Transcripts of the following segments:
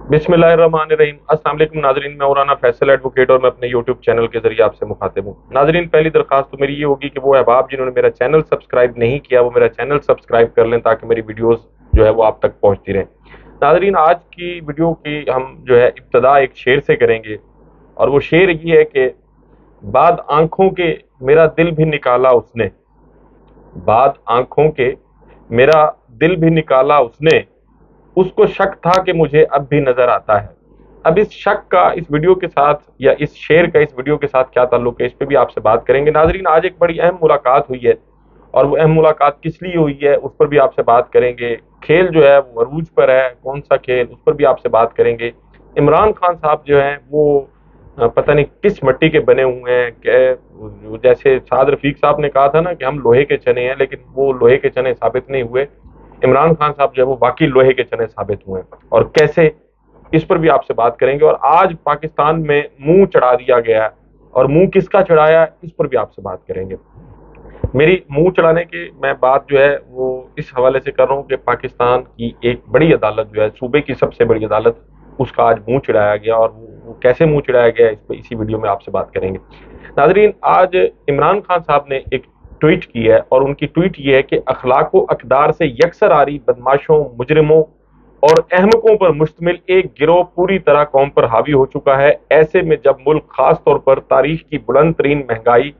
बिस्मिल्लाहिर्रहमानिर्रहीम। अस्सलाम वालेकुम नाजरीन, मैं मौलाना फैसल एडवोकेट और मैं अपने यूट्यूब चैनल के जरिए आपसे मुखातिब हूँ। नाजरीन, पहली दरख्वास्त तो मेरी ये होगी कि वो अहबाब जिन्होंने मेरा चैनल सब्सक्राइब नहीं किया वो मेरा चैनल सब्सक्राइब कर लें ताकि मेरी वीडियोस जो है वो आप तक पहुँचती रहें। नाजरीन, आज की वीडियो की हम जो है इब्तदा एक शेर से करेंगे और वो शेर ये है कि बाद आंखों के मेरा दिल भी निकाला उसने, बाद आंखों के मेरा दिल भी निकाला उसने, उसको शक था कि मुझे अब भी नजर आता है। अब इस शक का इस वीडियो के साथ या इस शेर का इस वीडियो के साथ क्या ताल्लुक है, इस पे भी आपसे बात करेंगे। नाजरीन, आज एक बड़ी अहम मुलाकात हुई है और वो अहम मुलाकात किस लिए हुई है उस पर भी आपसे बात करेंगे। खेल जो है वो अरूज पर है, कौन सा खेल, उस पर भी आपसे बात करेंगे। इमरान खान साहब जो हैं वो पता नहीं किस मिट्टी के बने हुए हैं कि जैसे साद रफीक साहब ने कहा था ना कि हम लोहे के चने हैं, लेकिन वो लोहे के चने साबित नहीं हुए। इमरान खान साहब जो है वो वाकई लोहे के चने साबित हुए हैं और कैसे, इस पर भी आपसे बात करेंगे। और आज पाकिस्तान में मुंह चढ़ा दिया गया है और मुंह किसका चढ़ाया है इस पर भी आपसे बात करेंगे। मेरी मुंह चढ़ाने की मैं बात जो है वो इस हवाले से कर रहा हूँ कि पाकिस्तान की एक बड़ी अदालत जो है, सूबे की सबसे बड़ी अदालत, उसका आज मुंह चढ़ाया गया और वो कैसे मुंह चढ़ाया गया इस पर इसी वीडियो में आपसे बात करेंगे। नाजरीन, आज इमरान खान साहब ने एक ट्वीट की है और उनकी ट्वीट ये है कि अखलाक व अकदार से यकसर आ रही बदमाशों, मुजरिमों और अहमकों पर मुश्तमिल एक गिरोह पूरी तरह कौम पर हावी हो चुका है। ऐसे में जब मुल्क खास तौर पर तारीख की बुलंद तरीन महंगाई,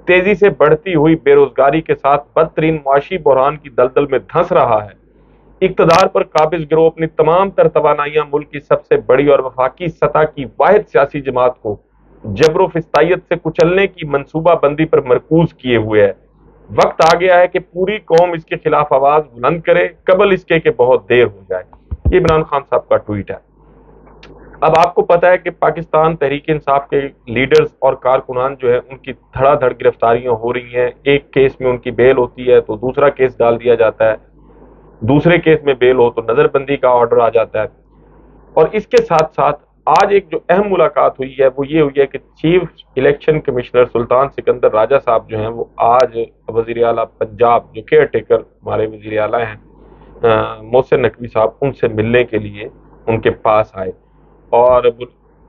तेजी से बढ़ती हुई बेरोजगारी के साथ बदतरीन मुआशी बहरान की दलदल में धंस रहा है, इक्तदार पर काबिज गिरोह अपनी तमाम तर तवानाइयां मुल्क की सबसे बड़ी और वफाकी सतह की वाहिद सियासी जमात को जबरो फिस्तायत से कुचलने की मंसूबा बंदी पर मरकूज किए हुए है। वक्त आ गया है कि पूरी कौम इसके खिलाफ आवाज बुलंद करे, कबल इसके कि बहुत देर हो जाए। ये इमरान खान साहब का ट्वीट है। अब आपको पता है कि पाकिस्तान तहरीक इंसाफ के लीडर्स और कारकुनान जो है उनकी धड़ाधड़ गिरफ्तारियां हो रही हैं। एक केस में उनकी बेल होती है तो दूसरा केस डाल दिया जाता है, दूसरे केस में बेल हो तो नजरबंदी का ऑर्डर आ जाता है। और इसके साथ साथ आज एक जो अहम मुलाकात हुई है वो ये हुई है कि चीफ इलेक्शन कमिश्नर सुल्तान सिकंदर राजा साहब जो हैं वो आज वजीर आला पंजाब, जो केयर टेकर हमारे वजीर आला हैं मोहसिन नकवी साहब, उनसे मिलने के लिए उनके पास आए। और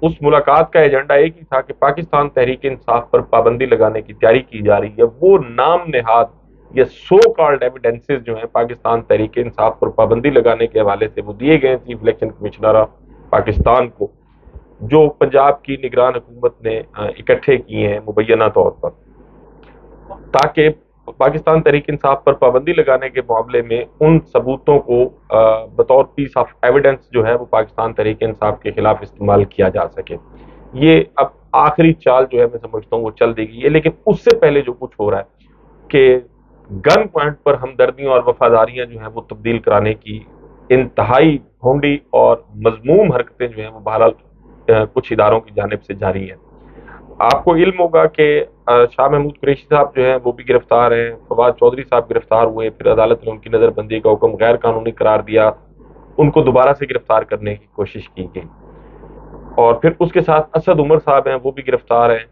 उस मुलाकात का एजेंडा एक ही था कि पाकिस्तान तहरीक इंसाफ पर पाबंदी लगाने की तैयारी की जा रही है। वो नाम नेहाद ये सो कॉल्ड एविडेंसेस जो हैं पाकिस्तान तहरीक इंसाफ पर पाबंदी लगाने के हवाले से वो दिए गए chief election commissioner of Pakistan को, जो पंजाब की निगरान हुकूमत ने इकट्ठे किए हैं मुबैना तौर पर, ताकि पाकिस्तान तहरीक इंसाफ पर पाबंदी लगाने के मामले में उन सबूतों को बतौर पीस ऑफ एविडेंस जो है वो पाकिस्तान तहरीक इंसाफ के खिलाफ इस्तेमाल किया जा सके। ये अब आखिरी चाल जो है मैं समझता हूँ वो चल देगी ये। लेकिन उससे पहले जो कुछ हो रहा है कि गन पॉइंट पर हमदर्दियां और वफादारियां जो हैं वो तब्दील कराने की इंतहाई भोंडी और मजमूम हरकतें जो हैं वो बहरहाल कुछ इदारों की जानिब से जारी हैं। आपको इल्म होगा कि शाह महमूद कुरैशी साहब जो हैं वो भी गिरफ्तार हैं, फवाद चौधरी साहब गिरफ्तार हुए, फिर अदालत ने उनकी नज़रबंदी का हुक्म गैर कानूनी करार दिया, उनको दोबारा से गिरफ्तार करने की कोशिश की गई। और फिर उसके साथ असद उमर साहब हैं वो भी गिरफ्तार हैं।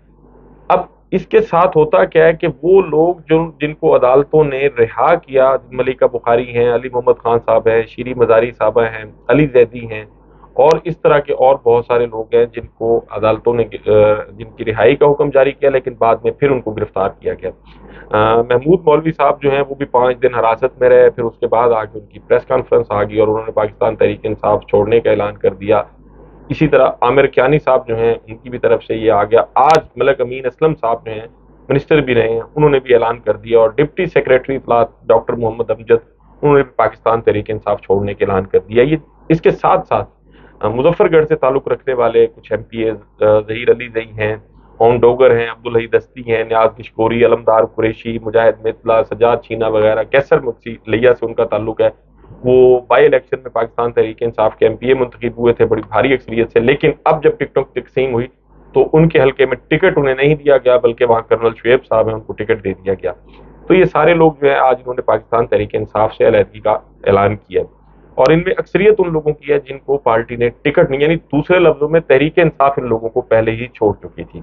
अब इसके साथ होता क्या है कि वो लोग जो जिनको अदालतों ने रिहा किया, मलिका बुखारी हैं, अली मोहम्मद खान साहब हैं, शीरी मजारी साहबा हैं, अली जैदी हैं और इस तरह के और बहुत सारे लोग हैं जिनको अदालतों ने जिनकी रिहाई का हुक्म जारी किया लेकिन बाद में फिर उनको गिरफ्तार किया गया। महमूद मौलवी साहब जो हैं वो भी 5 दिन हिरासत में रहे, फिर उसके बाद आगे उनकी प्रेस कॉन्फ्रेंस आ गई और उन्होंने पाकिस्तान तहरीक इंसाफ छोड़ने का ऐलान कर दिया। इसी तरह आमिर कियानी साहब जो हैं उनकी भी तरफ से ये आ गया। आज मलक अमीन असलम साहब जो हैं मिनिस्टर भी रहे हैं, उन्होंने भी ऐलान कर दिया। और डिप्टी सेक्रेटरी इत्तलात डॉक्टर मोहम्मद अमजद, उन्होंने भी पाकिस्तान तहरीक इंसाफ छोड़ने का ऐलान कर दिया। ये इसके साथ साथ मुजफ्फरगढ़ से ताल्लुक रखने वाले कुछ MP जहीर अली जई हैं, ओम डोगर हैं, अब्दुल हई दस्ती हैं, न्याज किशकोरी, अलमदार कुरैशी, मुजाहिद मितला, सजाद छीना वगैरह, कैसर मुक्सी लिया से उनका ताल्लुक है। वो बाई इलेक्शन में पाकिस्तान तहरीक इंसाफ के MPA मुंतखब हुए थे बड़ी भारी अक्सरियत से, लेकिन अब जब टिकटों की तकसीम हुई तो उनके हल्के में टिकट उन्हें नहीं दिया गया, बल्कि वहां कर्नल शुएब साहब हैं उनको टिकट दे दिया गया। तो ये सारे लोग जो है आज इन्होंने पाकिस्तान तहरीक इंसाफ से अलहदगी का ऐलान किया और इनमें अक्सरियत उन लोगों की है जिनको पार्टी ने टिकट नहीं, यानी दूसरे लफ्जों में तहरीक इंसाफ इन लोगों को पहले ही छोड़ चुकी थी।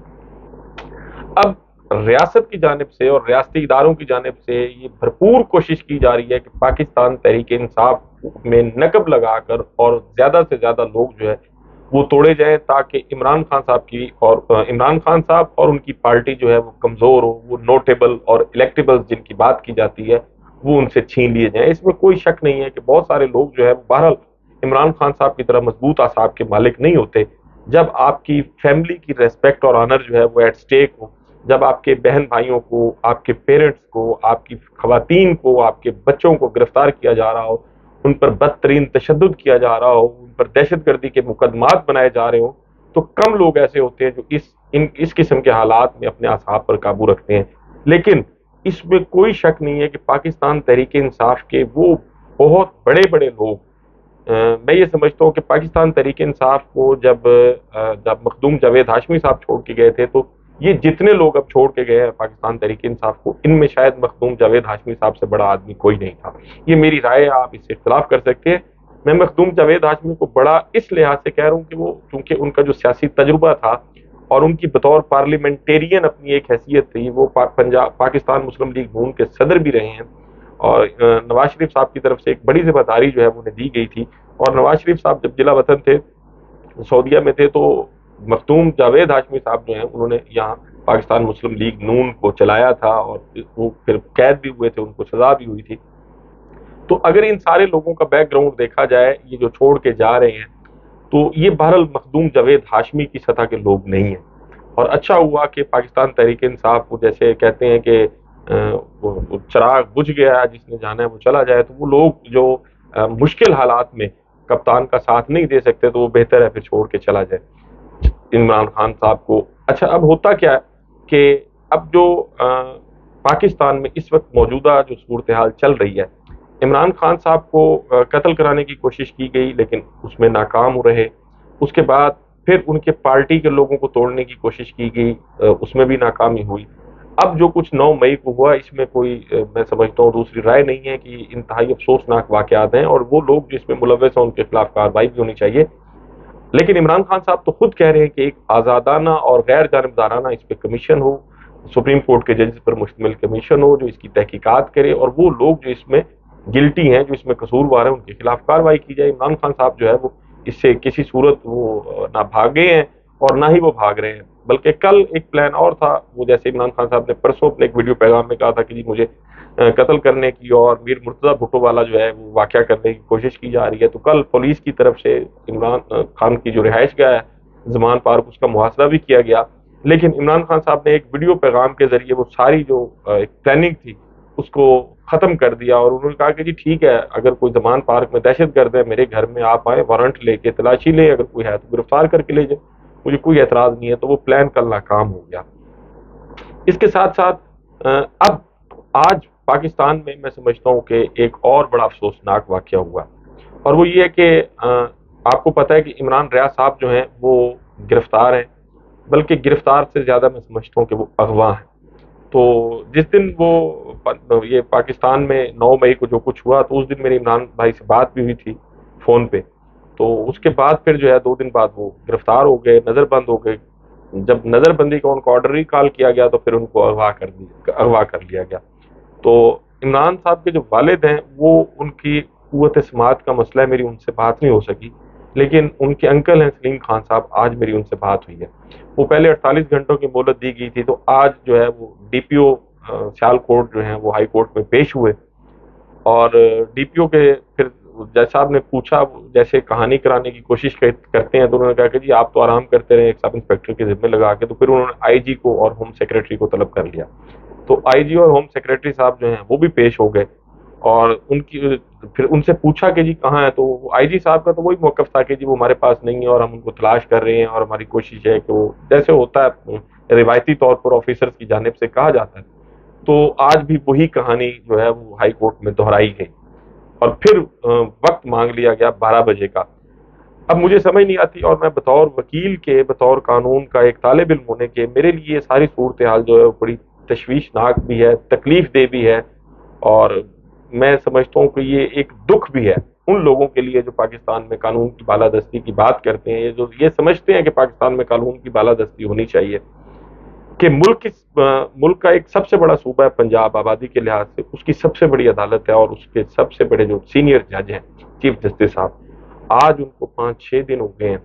अब ریاست کی جانب سے اور ریاستی اداروں کی جانب سے یہ بھرپور کوشش کی جا رہی ہے کہ پاکستان تحریک انصاف میں نقب لگا کر اور زیادہ سے زیادہ لوگ جو ہے وہ توڑے جائیں، تاکہ عمران خان صاحب کی اور عمران خان صاحب اور ان کی پارٹی جو ہے وہ کمزور ہو، وہ نوٹیبل اور الیکٹیبل جن کی بات کی جاتی ہے وہ ان سے چھین لیے جائیں۔ اس میں کوئی شک نہیں ہے کہ بہت سارے لوگ جو ہے بہرحال عمران خان صاحب کی طرح مضبوط اعصاب کے مالک نہیں ہوتے۔ جب آپ کی فیملی کی ریسپیکٹ اور آنر جو ہے وہ ایٹ سٹیک ہو، جب آپ کے بہن بھائیوں کو، آپ کے پیرنٹس کو، آپ کی خواتین کو، آپ کے بچوں کو گرفتار کیا جا رہا ہو، ان پر بدترین تشدد کیا جا رہا ہو، ان پر دہشت گردی کے مقدمات بنائے جا رہے ہوں، تو کم لوگ ایسے ہوتے ہیں جو اس قسم کے حالات میں اپنے اعصاب پر قابو رکھتے ہیں۔ لیکن اس میں کوئی شک نہیں ہے کہ پاکستان تحریک انصاف کے وہ بہت بڑے بڑے لوگ، میں یہ سمجھتا ہوں کہ پاکستان تحریک انصاف کو جب مخدوم جاوید ہاشمی صاحب چھوڑ کے گئے تھے، تو یہ جتنے لوگ اب چھوڑ کے گئے ہیں پاکستان تحریک انصاف کو، ان میں شاید مخدوم جاوید ہاشمی صاحب سے بڑا آدمی کوئی نہیں تھا۔ یہ میری رائے ہے، آپ اس سے اختلاف کر سکتے ہیں۔ میں مخدوم جاوید ہاشمی کو بڑا اس لحاظ سے کہہ رہا ہوں کہ وہ چونکہ ان کا جو سیاسی تجربہ تھا اور ان کی بطور پارلیمنٹیرین اپنی ایک حیثیت تھی، وہ پاکستان مسلم لیگ نون کے صدر بھی رہے ہیں، اور نواز شریف صاحب کی طرف سے ایک بڑی ذمہ داری جو ہے وہ انہیں دی گئی تھی۔ اور نواز شریف صاحب جب جلا وطن تھے، سعودیہ میں تھے، تو مخدوم جاوید ہاشمی صاحب جو ہیں انہوں نے یہاں پاکستان مسلم لیگ نون کو چلایا تھا، اور وہ پھر قید بھی ہوئے تھے، ان کو سزا بھی ہوئی تھی۔ تو اگر ان سارے لوگوں کا بیک گراؤنڈ دیکھا جائے، یہ جو چھوڑ کے جا رہے ہیں، تو یہ بہرحال مخدوم جاوید ہاشمی کی سطح کے لوگ نہیں ہیں۔ اور اچھا ہوا کہ پاکستان تحریک انصاف کو جیسے کہتے ہیں کہ وہ چراغ بجھ گیا، جس نے جانا ہے وہ چلا جائے، تو وہ لوگ جو مشکل حالات میں کپتان کا ساتھ نہیں دے سکتے، تو وہ بہتر ہے پھر چھوڑ کے چلا جائے عمران خان صاحب کو۔ اچھا، اب ہوتا کیا ہے کہ اب جو پاکستان میں اس وقت موجودہ جو صورتحال چل رہی ہے، عمران خان صاحب کو قتل کرانے کی کوشش کی گئی لیکن اس میں ناکام رہے۔ اس کے بعد پھر ان کے پارٹی کے لوگوں کو توڑنے کی کوشش کی گئی، اس میں بھی ناکامی ہوئی۔ اب جو کچھ 9 مئی کو ہوا، اس میں کوئی میں سمجھتا ہوں دوسری رائے نہیں ہے کہ انتہائی افسوسناک واقعات ہیں، اور وہ لوگ جو اس میں ملوث ہیں ان کے خلاف کارروائی بھی ہونی چاہیے۔ لیکن عمران خان صاحب تو خود کہہ رہے ہیں کہ ایک آزادانہ اور غیر جانبدارانہ اس پہ کمیشن ہو، سپریم کورٹ کے ججز پر مشتمل کمیشن ہو جو اس کی تحقیقات کرے، اور وہ لوگ جو اس میں گلٹی ہیں، جو اس میں قصوروار ہیں، ان کے خلاف کارروائی کی جائے۔ عمران خان صاحب جو ہے وہ اس سے کسی صورت وہ نہ بھاگے ہیں اور نہ ہی وہ بھاگ رہے ہیں، بلکہ کل ایک پلان اور تھا۔ وہ جیسے عمران خان صاحب نے پرسوں اپنے ایک ویڈیو پیغام میں کہا تھا کہ جی مجھے قتل کرنے کی اور میر مرتضیٰ بھٹو والا جو ہے وہ واقعہ کرنے کی کوشش کی جا رہی ہے، تو کل پولیس کی طرف سے عمران خان کی جو رہائش گاہ ہے زمان پارک، اس کا محاصرہ بھی کیا گیا۔ لیکن عمران خان صاحب نے ایک ویڈیو پیغام کے ذریعے وہ ساری جو ایک پلاننگ تھی اس کو ختم کر دیا، اور انہوں نے کہا کہ جی ٹھیک ہے، اگر کوئی زمان پارک میں دہشت گرد ہے، میرے گھر میں آپ آئیں، وارنٹ لے کے تلاشی لیں، اگر کوئی ہے تو گرفتار کر کے لے جائیں، مجھے کوئی اعتراض نہیں ہے۔ تو وہ پلان کل ناکام ہو گیا۔ اس کے ساتھ ساتھ اب آج پاکستان میں سمجھتا ہوں کہ ایک اور بڑا افسوسناک واقعہ ہوا، اور وہ یہ ہے کہ آپ کو پتہ ہے کہ عمران ریاض صاحب جو ہیں وہ گرفتار ہیں، بلکہ گرفتار سے زیادہ میں سمجھتا ہوں کہ وہ اغوا ہیں۔ تو جس دن وہ یہ پاکستان میں 9 مئی کو جو کچھ ہوا، تو اس دن میری عمران بھائی سے بات بھی ہوئی تھی فون پہ، تو اس کے بعد پھر جو ہے 2 دن بعد وہ گرفتار ہو گئے، نظر بند ہو گئے۔ جب نظر بندی کا ان کو آرڈر ریکال کیا گیا تو پھر ان کو اغوا کر لیا گیا۔ تو عمران صاحب کے جو والد ہیں، وہ ان کی قوت سماعت کا مسئلہ ہے، میری ان سے بات نہیں ہو سکی، لیکن ان کے انکل ہیں سلیم خان صاحب، آج میری ان سے بات ہوئی ہے۔ وہ پہلے 48 گھنٹوں کی مہلت دی گئی تھی، تو آج جو ہے وہ ڈی پی او سیال کوٹ جو ہیں وہ ہائی کورٹ میں پیش ہوئے، اور ڈی پی او کے پھر جج صاحب نے پوچھا، جیسے کہانی کرانے کی کوشش کرتے ہیں، تو انہوں نے کہا کہ جی آپ تو آرام کرتے رہے ایک سب انسپیکٹر کے ذمہ لگا کے، تو پھر انہوں نے آئی جی کو اور ہوم سیکریٹری کو طلب کر لیا۔ تو آئی جی اور ہوم سیکریٹری صاحب جو ہیں وہ بھی پیش ہو گئے، اور پھر ان سے پوچھا کہ جی کہاں ہے، تو آئی جی صاحب کا تو وہی موقف تھا کہ جی وہ ہمارے پاس نہیں ہے اور ہم ان کو تلاش کر رہے ہیں، اور ہماری کوشش ہے کہ وہ جیسے ہوتا ہے روایتی طور پر آفیسرز کی جانب سے کہا جاتا ہے۔ تو آج بھی وہی کہانی جو ہے وہ ہائی کورٹ میں دہرائی گئی، اور پھر وقت مانگ لیا گیا 12 بجے کا۔ اب مجھے سمجھ نہیں آتی، اور میں بطور وکیل کے، بطور قانون کا ایک طالب علم ہونے کے، میرے لیے یہ ساری صورتحال جو ہے وہ بڑی تشویشناک بھی ہے، تکلیف دہ بھی ہے، اور میں سمجھتا ہوں کہ یہ ایک دکھ بھی ہے ان لوگوں کے لیے جو پاکستان میں قانون کی بالادستی کی بات کرتے ہیں، جو یہ سمجھتے ہیں کہ پاکستان میں قانون کی بالادستی ہونی چاہیے۔ کہ मुल्क का एक सबसे बड़ा सूबा है पंजाब आबादी के लिहाज से, उसकी सबसे बड़ी अदालत है और उसके सबसे बड़े जो सीनियर जज हैं चीफ जस्टिस साहब, आज उनको 5-6 दिन हो गए हैं,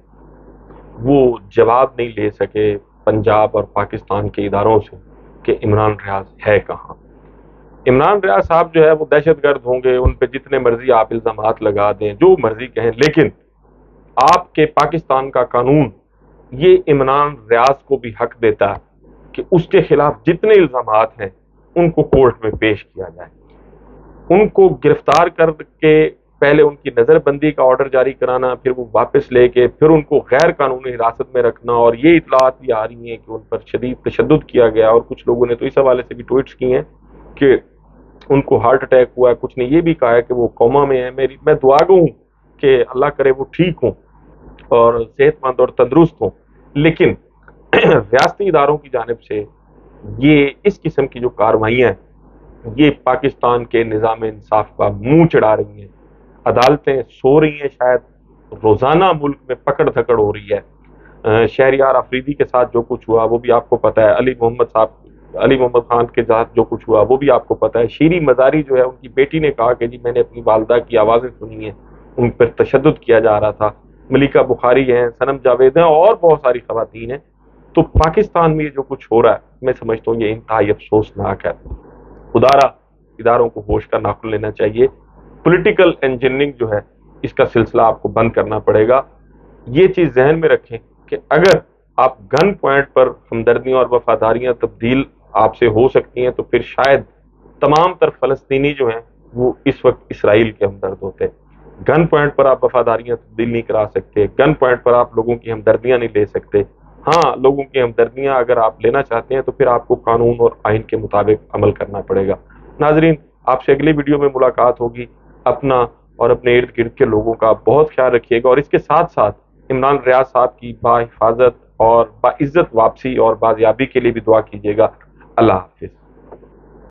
वो जवाब नहीं ले सके पंजाब और पाकिस्तान के इदारों से कि इमरान रियाज है कहाँ। इमरान रियाज साहब जो है वो दहशतगर्द होंगे, उन पे जितने मर्जी आप इल्जामात लगा दें, जो मर्जी कहें, लेकिन आपके पाकिस्तान का कानून ये इमरान रियाज को भी हक देता है कि उसके खिलाफ जितने इल्जामात हैं उनको कोर्ट में पेश किया जाए, उनको गिरफ्तार करके पहले उनकी नजरबंदी का ऑर्डर जारी कराना, फिर वो वापस लेके फिर उनको गैर कानूनी हिरासत में रखना। और ये इतलात भी आ रही हैं कि उन पर शदीद तशद्दुद किया गया, और कुछ लोगों ने तो इस हवाले से भी ट्वीट्स किए हैं कि उनको हार्ट अटैक हुआ है, कुछ ने ये भी कहा है कि वो कोमा में है। मैं दुआगो हूँ कि अल्लाह करे वो ठीक हों और सेहतमंद और तंदुरुस्त हों, लेकिन रियासती इदारों की जानिब से ये इस किस्म की जो कार्रवाइयाँ हैं ये पाकिस्तान के निज़ाम इंसाफ का मुंह चढ़ा रही हैं। अदालतें सो रही हैं, शायद रोज़ाना मुल्क में पकड़ धकड़ हो रही है। शहरियार अफरीदी के साथ जो कुछ हुआ वो भी आपको पता है, अली मोहम्मद खान के साथ जो कुछ हुआ वो भी आपको पता है। शीरी मजारी जो है, उनकी बेटी ने कहा कि जी मैंने अपनी वालदा की आवाज़ें सुनी हैं, उन पर तशद्दुद किया जा रहा था। मलिका बुखारी हैं, सनम जावेद हैं और बहुत सारी खवातीन हैं। तो पाकिस्तान में ये जो कुछ हो रहा है, मैं समझता हूँ ये इंतहाई अफसोसनाक है। खुदारा इदारों को होश का नाखुन लेना चाहिए। पॉलिटिकल इंजीनियरिंग जो है इसका सिलसिला आपको बंद करना पड़ेगा। ये चीज़ जहन में रखें कि अगर आप गन पॉइंट पर हमदर्दियाँ और वफादारियाँ तब्दील आपसे हो सकती हैं, तो फिर शायद तमाम तर फ़लस्तीनी जो हैं वो इस वक्त इसराइल के हमदर्द होते हैं। गन पॉइंट पर आप वफादारियाँ तब्दील नहीं करा सकते, गन पॉइंट पर आप लोगों की हमदर्दियाँ नहीं ले सकते। हाँ, लोगों की हमदर्दियाँ अगर आप लेना चाहते हैं तो फिर आपको कानून और आइन के मुताबिक अमल करना पड़ेगा। नाजरीन, आपसे अगली वीडियो में मुलाकात होगी। अपना और अपने इर्द गिर्द के लोगों का बहुत ख्याल रखिएगा, और इसके साथ साथ इमरान रियाज साहब की बाहिफाजत और बाइज्जत वापसी और बाजियाबी के लिए भी दुआ कीजिएगा। अल्लाह हाफिज।